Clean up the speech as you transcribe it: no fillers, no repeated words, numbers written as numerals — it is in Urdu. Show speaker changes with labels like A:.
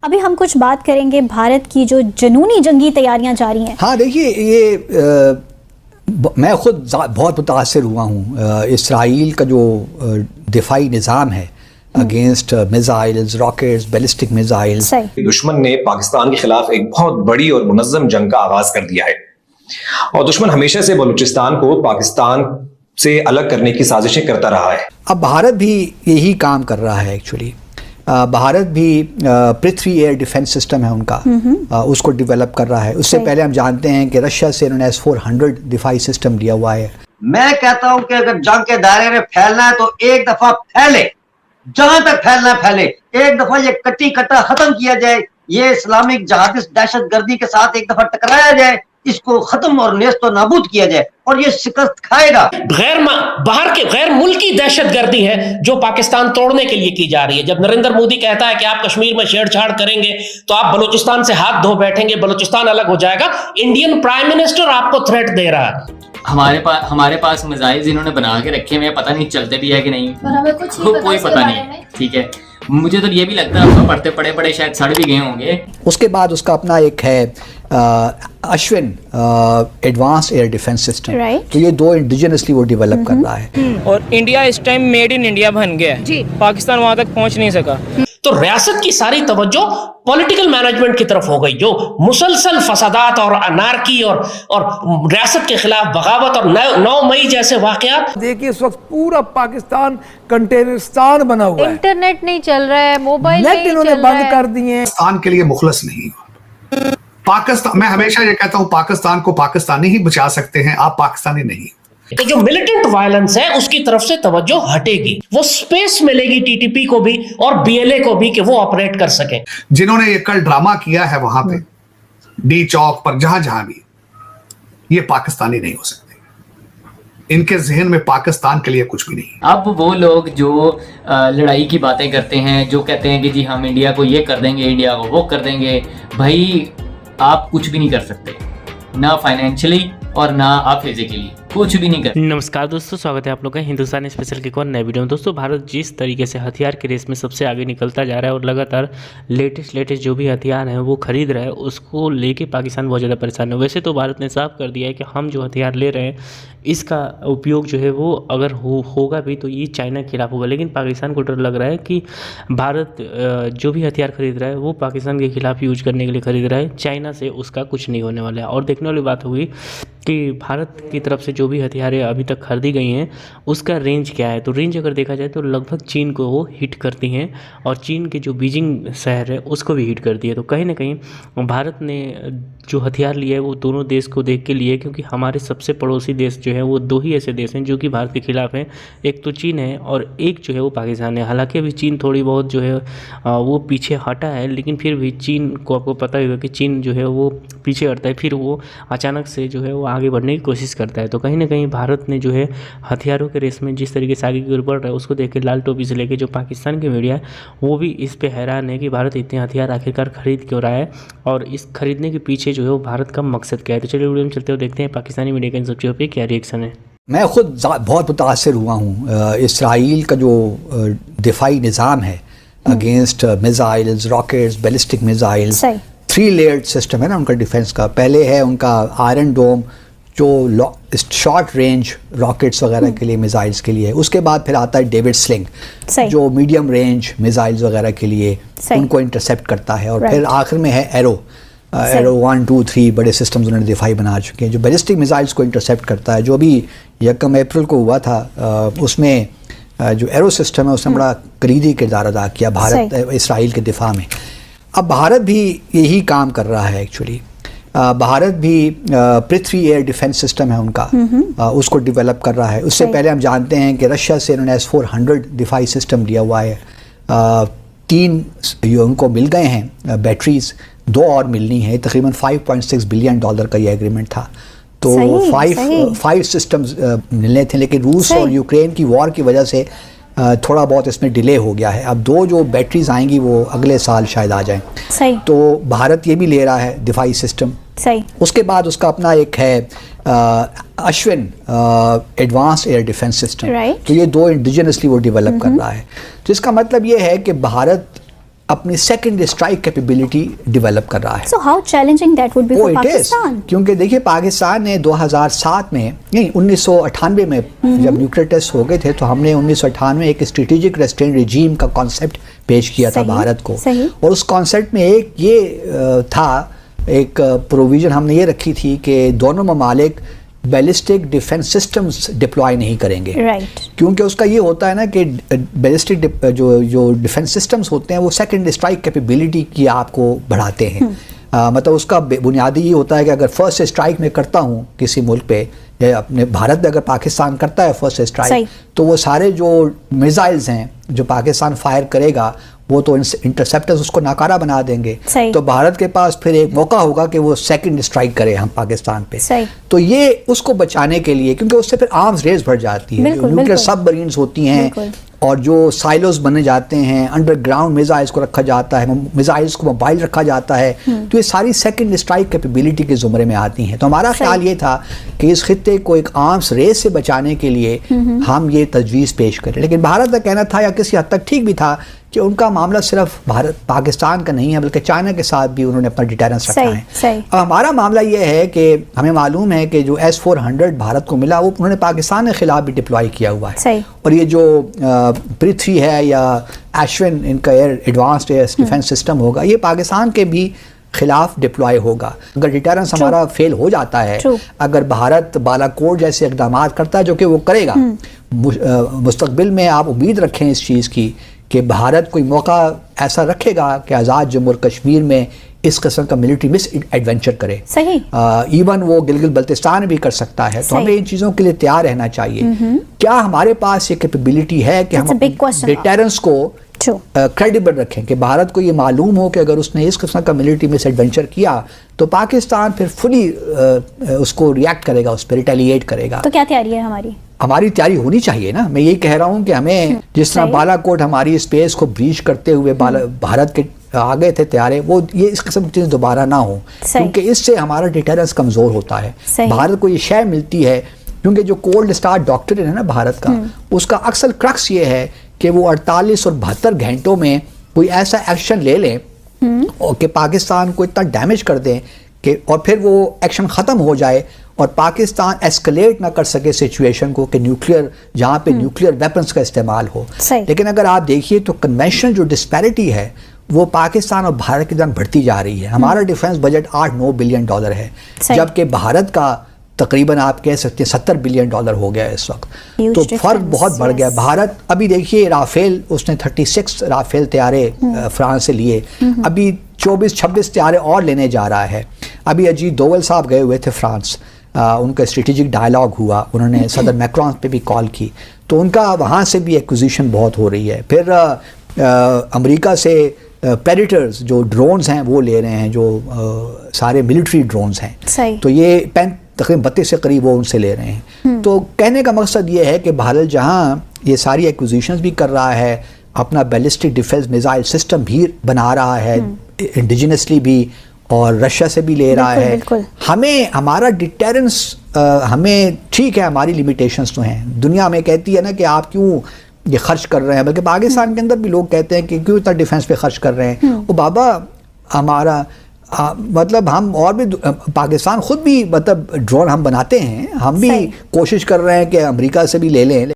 A: ابھی ہم کچھ بات کریں گے بھارت کی جو جنونی جنگی تیاریاں جاری ہیں.
B: ہاں دیکھیے، یہ میں خود بہت متاثر ہوا ہوں. اسرائیل کا جو دفاعی نظام ہے against missiles, rockets, ballistic missiles,
C: دشمن نے پاکستان کے خلاف ایک بہت بڑی اور منظم جنگ کا آغاز کر دیا ہے، اور دشمن ہمیشہ سے بلوچستان کو پاکستان سے الگ کرنے کی سازشیں کرتا رہا ہے.
B: اب بھارت بھی یہی کام کر رہا ہے. ایکچولی بھارت بھی پرتھوی ایئر ڈیفنس سسٹم ہے ان کا، اس کو ڈیولپ کر رہا ہے. اس سے پہلے ہم جانتے ہیں کہ رشیا سے انہوں نے S-400 دفاعی سسٹم لیا ہوا ہے.
D: میں کہتا ہوں کہ اگر جنگ کے دائرے میں پھیلنا ہے تو ایک دفعہ پھیلے، جہاں تک پھیلنا پھیلے. ایک دفعہ یہ کٹی کٹا ختم کیا جائے، یہ اسلامک جہادست دہشت گردی کے ساتھ ایک دفعہ ٹکرایا جائے، اس کو ختم اور نیست و نابود کیا جائے، اور یہ شکست کھائے گا.
E: باہر کے غیر ملکی دہشت گردی ہے جو پاکستان توڑنے کے لیے کی جا رہی ہے. جب نریندر مودی کہتا ہے کہ آپ کشمیر میں چھیڑ چھاڑ کریں گے تو آپ بلوچستان سے ہاتھ دھو بیٹھیں گے، بلوچستان الگ ہو جائے گا، انڈین پرائم منسٹر آپ کو تھریٹ دے رہا ہے.
F: ہمارے پاس میزائلز انہوں نے بنا کے رکھے ہوئے ہیں، پتہ نہیں چلتے بھی ہے کہ نہیں، کوئی پتہ نہیں. ٹھیک ہے، مجھے تو یہ بھی لگتا ہے پڑھتے پڑے شاید سڑ بھی گئے ہوں گے. اس
B: کے بعد اس کا اپنا ایک ہے اشون ایڈوانس ایئر ڈیفنس سسٹم، تو یہ دو انڈیجنسلی وہ ڈیولپ کر رہا ہے.
G: اور انڈیا اس ٹائم میڈ ان انڈیا بن گیا ہے، پاکستان وہاں تک پہنچ نہیں سکا.
E: تو ریاست کی ساری توجہ پولیٹیکل مینجمنٹ کی طرف ہو گئی، جو مسلسل فسادات اور انارکی اور ریاست کے خلاف بغاوت اور 9 مئی جیسے واقعات.
H: دیکھیے اس وقت پورا پاکستان کنٹینرستان بنا ہوا ہے،
I: انٹرنیٹ نہیں چل رہا ہے، موبائل
H: نیٹ انہوں نے بند کر دیے.
J: پاکستان کے لیے مخلص نہیں. پاکستان، میں ہمیشہ یہ کہتا ہوں، پاکستان کو پاکستانی ہی بچا سکتے ہیں، آپ پاکستانی نہیں.
E: تو جو ملیٹنٹ وائلنس ہے اس کی طرف سے توجہ ہٹے گی، وہ سپیس ملے گی ٹی ٹی پی کو بھی اور BLA کو بھی کہ وہ آپریٹ کر سکیں.
J: جنہوں نے یہ کل ڈرامہ کیا ہے وہاں پہ ڈی چوک پر، جہاں بھی، یہ پاکستانی نہیں ہو سکتے. ان کے ذہن میں پاکستان کے لیے کچھ بھی نہیں.
F: اب وہ لوگ جو لڑائی کی باتیں کرتے ہیں، جو کہتے ہیں کہ جی ہم انڈیا کو یہ کر دیں گے، انڈیا کو وہ کر دیں گے، بھائی آپ کچھ بھی نہیں کر سکتے، نہ فائنینشلی اور نہ آپ فزیکلی، کچھ بھی نہیں کرتے.
G: نمسکار دوستو، سواگت ہے آپ لوگ کا ہندوستان اسپیشل کے ایک اور نئے ویڈیو میں. دوستو بھارت جس طریقے سے ہتھیار کی ریس میں سب سے آگے نکلتا جا رہا ہے اور لگاتار لیٹسٹ جو بھی ہتھیار ہیں وہ خرید رہا ہے، اس کو لے کے پاکستان بہت زیادہ پریشان ہے. ویسے تو بھارت نے صاف کر دیا ہے کہ ہم جو ہتھیار لے رہے ہیں اس کا اپیوگ جو ہے وہ اگر ہوگا بھی تو یہ چائنا کے خلاف ہوگا. لیکن پاکستان کو ڈر لگ رہا ہے کہ بھارت جو بھی ہتھیار خرید رہا ہے وہ پاکستان کے خلاف یوز کرنے کے لیے خرید رہا ہے، چائنا سے اس کا کچھ نہیں ہونے والا ہے. اور دیکھنے والی بات ہوئی کہ بھارت کی طرف سے جو بھی ہتھیاریں ابھی تک خریدی گئی ہیں اس کا رینج کیا ہے. تو رینج اگر دیکھا جائے تو لگ بھگ چین کو وہ ہٹ کرتی ہیں، اور چین کے جو بیجنگ شہر ہے اس کو بھی ہٹ کرتی ہے. تو کہیں نہ کہیں بھارت نے جو ہتھیار لیا ہے وہ دونوں دیش کو دیکھ کے لیے، کیونکہ ہمارے سب سے پڑوسی دیش جو ہیں وہ دو ہی ایسے دیش ہیں جو کہ بھارت کے خلاف ہیں. ایک تو چین ہے اور ایک جو ہے وہ پاکستان ہے. حالانکہ ابھی چین تھوڑی بہت جو ہے وہ پیچھے ہٹا ہے، لیکن پھر بھی چین کو آپ کو پتہ ہی ہوگا کہ چین جو ہے وہ پیچھے ہٹتا ہے، پھر وہ اچانک سے جو ہے وہ آگے بڑھنے کی کوشش کرتا ہے. تو کہیں نہ کہیں بھارت نے جو ہے ہتھیاروں کے ریس میں جس طریقے سے آگے کی اور بڑھ رہا ہے اس کو دیکھ کے لال ٹوپی سے لے کے جو پاکستان کی میڈیا ہے وہ بھی اس پہ حیران ہے کہ بھارت اتنے ہتھیار آخرکار خرید کیوں رہا ہے اور اس خریدنے کے پیچھے جو ہے وہ بھارت کا مقصد کیا ہے. تو چلیے ویڈیو میں چلتے ہوئے دیکھتے ہیں پاکستانی میڈیا کے ان سب چیزوں پہ کیا ریئیکشن ہے.
B: میں خود بہت متاثر ہوا ہوں. اسرائیل کا جو دفاعی نظام ہے against missiles, rockets, ballistic missiles, 3 Laird system ہے نا ان کا ڈیفنس کا. پہلے ہے ان کا آئرن ڈوم جو شارٹ رینج راکٹس وغیرہ کے لیے، میزائلز کے لیے. اس کے بعد پھر آتا ہے ڈیوڈ سلنگ جو میڈیم رینج میزائلز وغیرہ کے لیے ان کو انٹرسیپٹ کرتا ہے. اور پھر آخر میں ہے ایرو 1 2 3 بڑے سسٹمز انہوں نے دفاعی بنا چکے ہیں جو بیلسٹک میزائلز کو انٹرسیپٹ کرتا ہے. جو ابھی 1 اپریل کو ہوا تھا اس میں جو ایرو سسٹم ہے اس نے بڑا کلیدی کردار ادا کیا بھارت اسرائیل کے دفاع میں. اب بھارت بھی یہی کام کر رہا ہے. ایکچولی بھارت بھی پرتھوی ایئر ڈیفنس سسٹم ہے ان کا، اس کو ڈیولپ کر رہا ہے. اس سے پہلے ہم جانتے ہیں کہ رشیا سے انہوں نے S-400 دفاعی سسٹم لیا ہوا ہے. 3 ان کو مل گئے ہیں بیٹریز، 2 اور ملنی ہے. تقریباً $5.6 بلین کا یہ ایگریمنٹ تھا. تو 5 سسٹمز ملنے تھے، لیکن روس اور یوکرین کی وار کی وجہ سے تھوڑا بہت اس میں ڈیلے ہو گیا ہے. اب 2 جو بیٹریز آئیں گی وہ اگلے سال شاید آ جائیں. تو بھارت یہ بھی لے رہا ہے دفاعی سسٹم. اس کے بعد اس کا اپنا ایک ہے اشون ایڈوانس ایئر ڈیفنس سسٹم، تو یہ 2 انڈیجنسلی وہ ڈیولپ کر رہا ہے. تو اس کا مطلب یہ ہے کہ بھارت اپنی سیکنڈ اسٹرائک کیپیبلٹی ڈیولپ کر رہا ہے.
A: So how challenging that would be for Pakistan?
B: کیونکہ دیکھیے پاکستان نے 2007 میں نہیں 1998 میں جب نیوکلیئر ٹیسٹ ہو گئے تھے تو ہم نے 1998 میں ایک اسٹریٹجک ریسٹرین ریجیم کا کانسیپٹ پیش کیا تھا بھارت کو, اور اس کانسیپٹ میں ایک یہ تھا, ایک پروویژن ہم نے یہ رکھی تھی کہ دونوں ممالک بیلسٹک ڈیفنس سسٹمز ڈپلوائے نہیں کریں گے, کیونکہ اس کا یہ ہوتا ہے نا کہ بیلسٹک جو ڈیفنس سسٹمز ہوتے ہیں وہ سیکنڈ اسٹرائک کیپیبلٹی کی آپ کو بڑھاتے ہیں. مطلب اس کا بنیادی یہ ہوتا ہے کہ اگر فرسٹ اسٹرائک میں کرتا ہوں کسی ملک پہ, اپنے بھارت میں اگر پاکستان کرتا ہے فرسٹ اسٹرائک, تو وہ سارے جو میزائلز ہیں جو پاکستان فائر کرے گا وہ تو انٹرسیپٹرز اس کو ناکارہ بنا دیں گے, تو بھارت کے پاس پھر ایک موقع ہوگا کہ وہ سیکنڈ اسٹرائک کرے ہم پاکستان پہ. تو یہ اس کو بچانے کے لیے, کیونکہ اس سے پھر آرمز ریز بڑھ جاتی ہے, نیوکلیئر سب مرینز ہوتی ہیں اور جو سائلوز بنے جاتے ہیں, انڈر گراؤنڈ میزائلز کو رکھا جاتا ہے, میزائلز کو موبائل رکھا جاتا ہے, تو یہ ساری سیکنڈ اسٹرائک کیپیبلٹی کے زمرے میں آتی ہیں. تو ہمارا خیال یہ تھا کہ اس خطے کو ایک آرمز ریس سے بچانے کے لیے ہم یہ تجویز پیش کریں. لیکن بھارت کا کہنا تھا, یا کسی حد تک ٹھیک بھی تھا, کہ ان کا معاملہ صرف پاکستان کا نہیں ہے بلکہ چائنا کے ساتھ بھی انہوں نے اپنا ڈیٹرنس رکھا ہے. اب ہمارا معاملہ یہ ہے کہ ہمیں معلوم ہے کہ جو S-400 بھارت کو ملا وہ انہوں نے پاکستان کے خلاف بھی ڈپلوائی کیا ہوا ہے, اور یہ جو پرتھوی ہے یا ایشون ان کا air advanced air defence system ہوگا, یہ پاکستان کے بھی خلاف ڈپلوائی ہوگا. اگر ڈیٹرنس ہمارا فیل ہو جاتا ہے, اگر بھارت بالا کوٹ جیسے اقدامات کرتا ہے, جو کہ وہ کرے گا مستقبل میں, آپ امید رکھیں اس چیز کی کہ بھارت کوئی موقع ایسا رکھے گا کہ آزاد جموں اور کشمیر میں اس قسم کا ملٹری مس ایڈونچر کرے, ایون وہ گلگت بلتستان بھی کر سکتا ہے. تو ہمیں ان چیزوں کے لیے تیار رہنا چاہیے. کیا ہمارے پاس یہ کیپیبلٹی ہے کہ ہم ڈیٹرنس کو کریڈیبل رکھیں, کہ بھارت کو یہ معلوم ہو کہ اگر اس نے اس قسم کا ملٹری مس ایڈونچر کیا تو پاکستان پھر فلی اس کو ریئیکٹ کرے گا, اس پہ ریٹیلیٹ کرے گا.
A: تو کیا تیاری ہے ہماری
B: تیاری ہونی چاہیے نا. میں یہی کہہ رہا ہوں کہ ہمیں جس طرح بالا کوٹ ہماری اسپیس کو بریچ کرتے ہوئے بھارت کے آگے تھے تیارے, وہ یہ اس قسم کی چیزیں دوبارہ نہ ہوں, کیونکہ اس سے ہمارا ڈیٹرنس کمزور ہوتا ہے. بھارت کو یہ شے ملتی ہے, کیونکہ جو کولڈ اسٹار ڈاکٹرن ہے نا بھارت کا, اس کا اکثر کرکس یہ ہے کہ وہ 48 اور 72 گھنٹوں میں کوئی ایسا ایکشن لے لیں اور کہ پاکستان کو اتنا ڈیمیج کر دیں کہ اور پھر وہ ایکشن ختم ہو جائے اور پاکستان ایسکلیٹ نہ کر سکے سچویشن کو, کہ نیوکلیئر جہاں پہ نیوکلیئر ویپنز کا استعمال ہو. لیکن اگر آپ دیکھیے تو کنونشنل جو ڈسپیرٹی ہے وہ پاکستان اور بھارت کے درمیان بڑھتی جا رہی ہے. ہمارا ڈیفنس بجٹ $8-9 بلین ہے, جبکہ بھارت کا تقریباً آپ کہہ سکتے ہیں $70 بلین ہو گیا اس وقت. تو فرق بہت بڑھ گیا. بھارت ابھی دیکھیے رافیل, اس نے 36 رافیل طیارے فرانس سے لیے, ابھی 24-26 طیارے اور لینے جا رہا ہے. ابھی اجیت دوول صاحب گئے ہوئے تھے فرانس, ان کا اسٹریٹجک ڈائلاگ ہوا, انہوں نے صدر میکرون پہ بھی کال کی, تو ان کا وہاں سے بھی ایکوزیشن بہت ہو رہی ہے. پھر امریکہ سے پیریٹرز جو ڈرونز ہیں وہ لے رہے ہیں, جو سارے ملٹری ڈرونز ہیں, تو یہ تقریباً 32 سے قریب وہ ان سے لے رہے ہیں. تو کہنے کا مقصد یہ ہے کہ بھارت جہاں یہ ساری ایکوزیشنز بھی کر رہا ہے, اپنا بیلسٹک ڈیفنس میزائل سسٹم بھی بنا رہا ہے انڈیجنسلی بھی, اور رشیا سے بھی لے رہا ہے, ہمیں ہمارا ڈیٹرنس ہمیں ٹھیک ہے, ہماری لیمیٹیشنز تو ہیں. دنیا ہمیں کہتی ہے نا کہ آپ کیوں یہ خرچ کر رہے ہیں, بلکہ پاکستان کے اندر بھی لوگ کہتے ہیں کہ کیوں اتنا ڈیفنس پہ خرچ کر رہے ہیں. وہ بابا ہمارا مطلب ہم اور بھی پاکستان خود بھی مطلب ڈرون ہم بناتے ہیں, ہم بھی کوشش کر رہے ہیں کہ امریکہ سے بھی لے لیں.